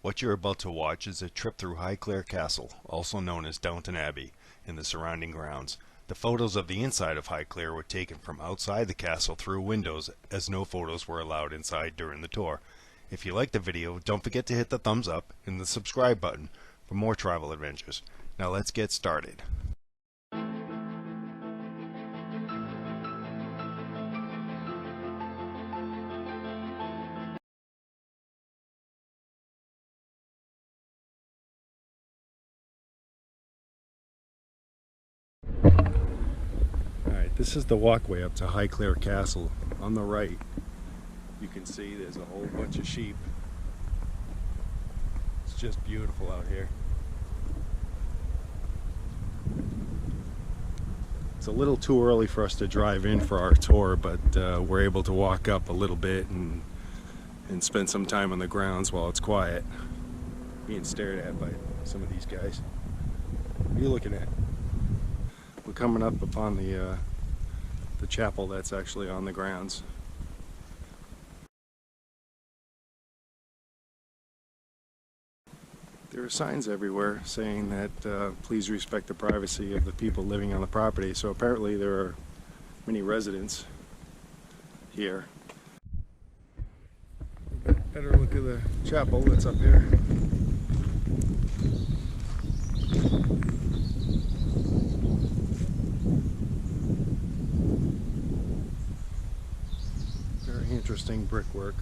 What you're about to watch is a trip through Highclere Castle, also known as Downton Abbey, and the surrounding grounds. The photos of the inside of Highclere were taken from outside the castle through windows, as no photos were allowed inside during the tour. If you liked the video, don't forget to hit the thumbs up and the subscribe button for more travel adventures. Now let's get started. Alright, this is the walkway up to Highclere Castle. On the right, you can see there's a whole bunch of sheep. It's just beautiful out here. It's a little too early for us to drive in for our tour, but we're able to walk up a little bit and spend some time on the grounds while it's quiet. Being stared at by some of these guys. What are you looking at? We're coming up upon the chapel that's actually on the grounds. There are signs everywhere saying that please respect the privacy of the people living on the property, so apparently there are many residents here. Better look at the chapel that's up here. Very interesting brickwork.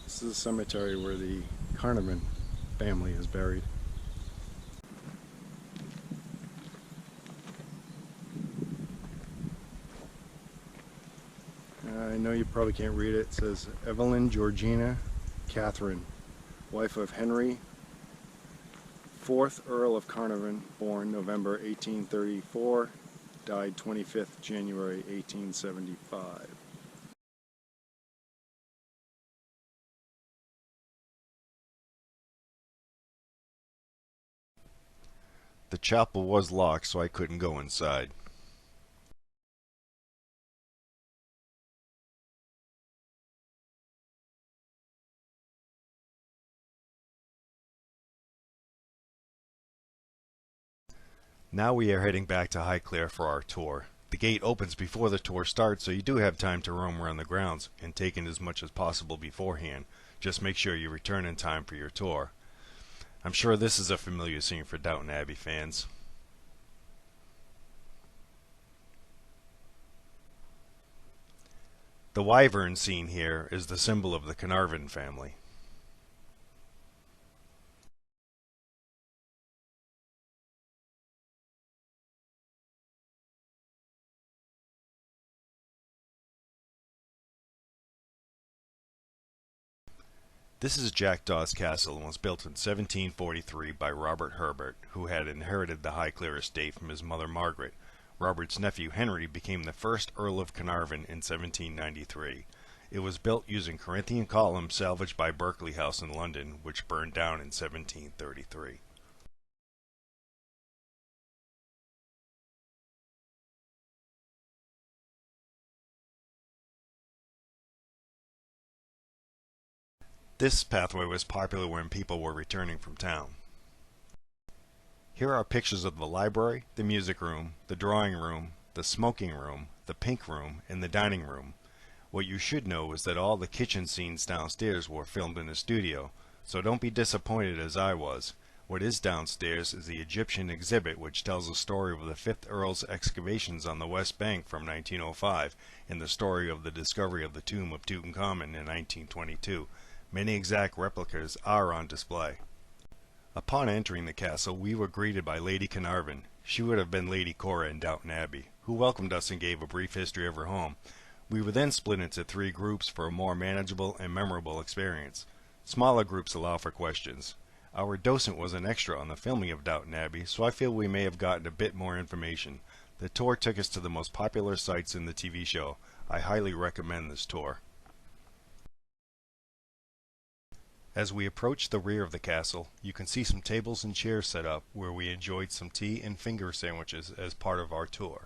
This is a cemetery where the Carnarvon family is buried. I know you probably can't read it. It says Evelyn Georgina Catherine, wife of Henry, 4th Earl of Carnarvon, born November 1834, died 25th January 1875. The chapel was locked, so I couldn't go inside. Now we are heading back to Highclere for our tour. The gate opens before the tour starts, so you do have time to roam around the grounds and take in as much as possible beforehand. Just make sure you return in time for your tour. I'm sure this is a familiar scene for Downton Abbey fans. The wyvern seen here is the symbol of the Carnarvon family. This is Jackdaw's Castle and was built in 1743 by Robert Herbert, who had inherited the Highclere estate from his mother Margaret. Robert's nephew Henry became the first Earl of Carnarvon in 1793. It was built using Corinthian columns salvaged by Berkeley House in London, which burned down in 1733. This pathway was popular when people were returning from town. Here are pictures of the library, the music room, the drawing room, the smoking room, the pink room, and the dining room. What you should know is that all the kitchen scenes downstairs were filmed in a studio, so don't be disappointed as I was. What is downstairs is the Egyptian exhibit, which tells the story of the 5th Earl's excavations on the West Bank from 1905 and the story of the discovery of the tomb of Tutankhamun in 1922. Many exact replicas are on display. Upon entering the castle, we were greeted by Lady Carnarvon. She would have been Lady Cora in Downton Abbey, who welcomed us and gave a brief history of her home. We were then split into 3 groups for a more manageable and memorable experience. Smaller groups allow for questions. Our docent was an extra on the filming of Downton Abbey, so I feel we may have gotten a bit more information. The tour took us to the most popular sites in the TV show. I highly recommend this tour. As we approach the rear of the castle, you can see some tables and chairs set up where we enjoyed some tea and finger sandwiches as part of our tour.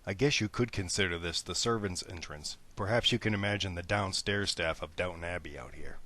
I guess you could consider this the servants' entrance. Perhaps you can imagine the downstairs staff of Downton Abbey out here.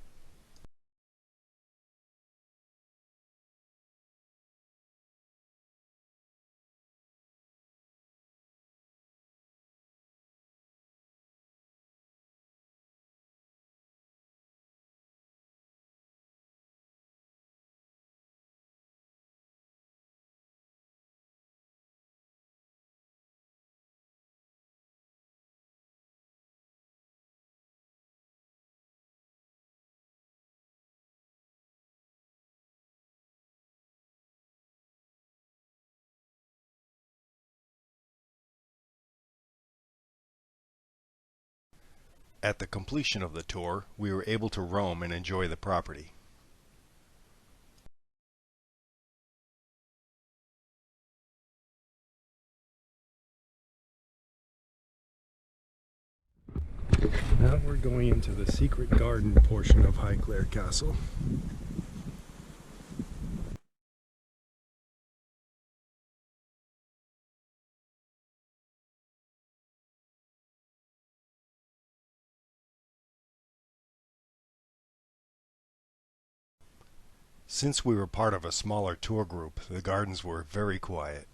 At the completion of the tour, we were able to roam and enjoy the property. Now we're going into the secret garden portion of Highclere Castle. Since we were part of a smaller tour group, the gardens were very quiet.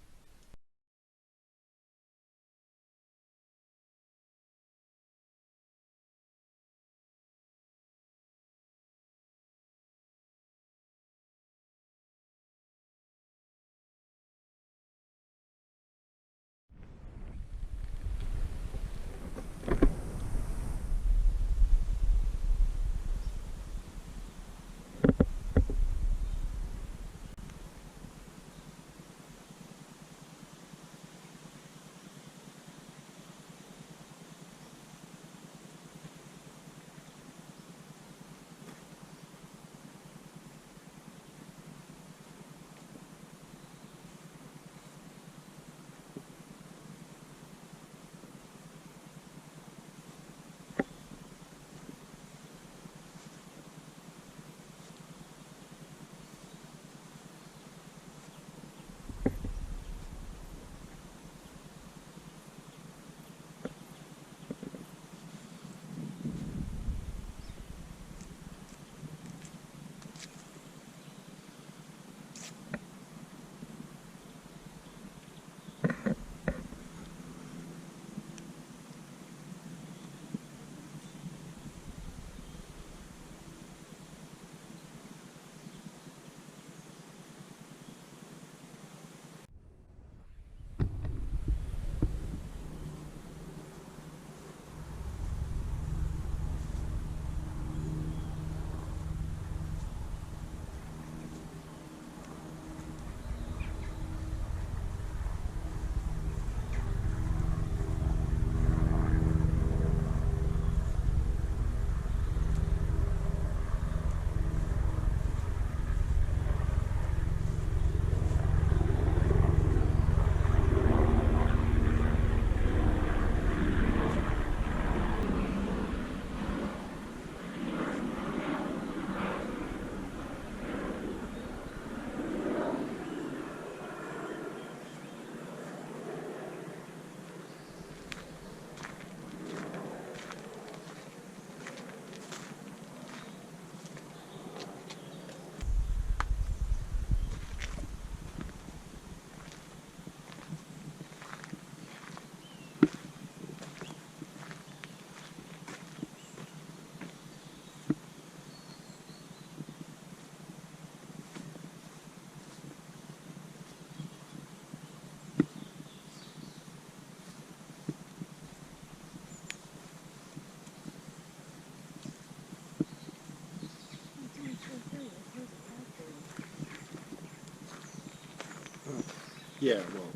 Yeah, well.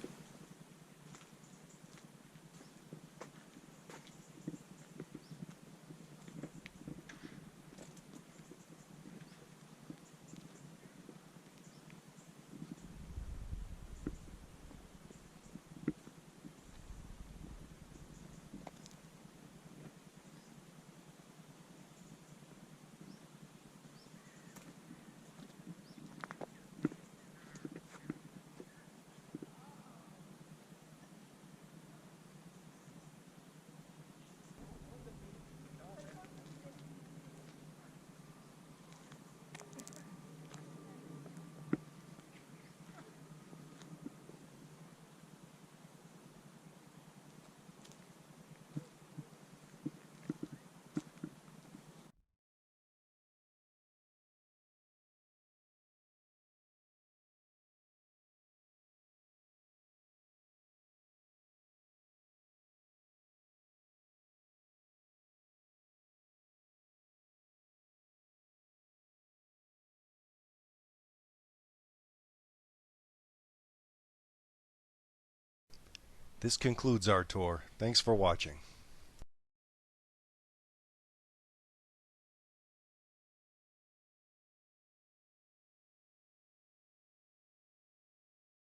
This concludes our tour. Thanks for watching.